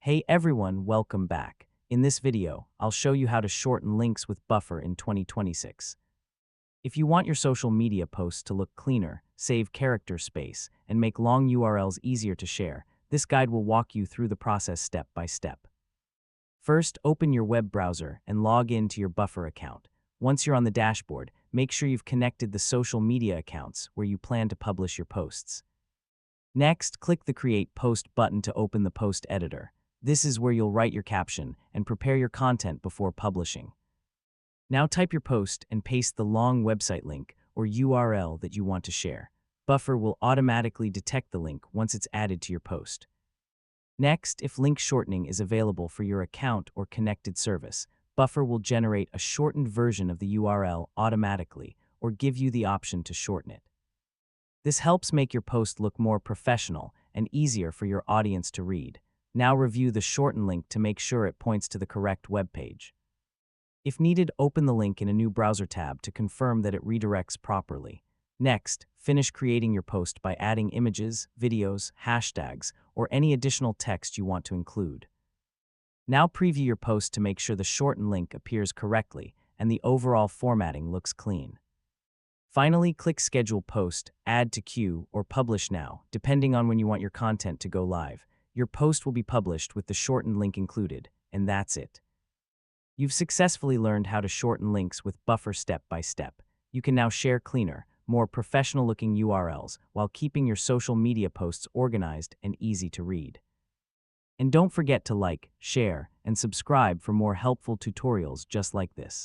Hey everyone, welcome back. In this video, I'll show you how to shorten links with Buffer in 2026. If you want your social media posts to look cleaner, save character space, and make long URLs easier to share, this guide will walk you through the process step by step. First, open your web browser and log in to your Buffer account. Once you're on the dashboard, make sure you've connected the social media accounts where you plan to publish your posts. Next, click the Create Post button to open the post editor. This is where you'll write your caption and prepare your content before publishing. Now type your post and paste the long website link or URL that you want to share. Buffer will automatically detect the link once it's added to your post. Next, if link shortening is available for your account or connected service, Buffer will generate a shortened version of the URL automatically or give you the option to shorten it. This helps make your post look more professional and easier for your audience to read. Now review the shorten link to make sure it points to the correct web page. If needed, open the link in a new browser tab to confirm that it redirects properly. Next, finish creating your post by adding images, videos, hashtags, or any additional text you want to include. Now preview your post to make sure the shorten link appears correctly and the overall formatting looks clean. Finally, click Schedule Post, Add to Queue, or Publish Now, depending on when you want your content to go live. Your post will be published with the shortened link included, and that's it. You've successfully learned how to shorten links with Buffer step by step. You can now share cleaner, more professional-looking URLs while keeping your social media posts organized and easy to read. And don't forget to like, share, and subscribe for more helpful tutorials just like this.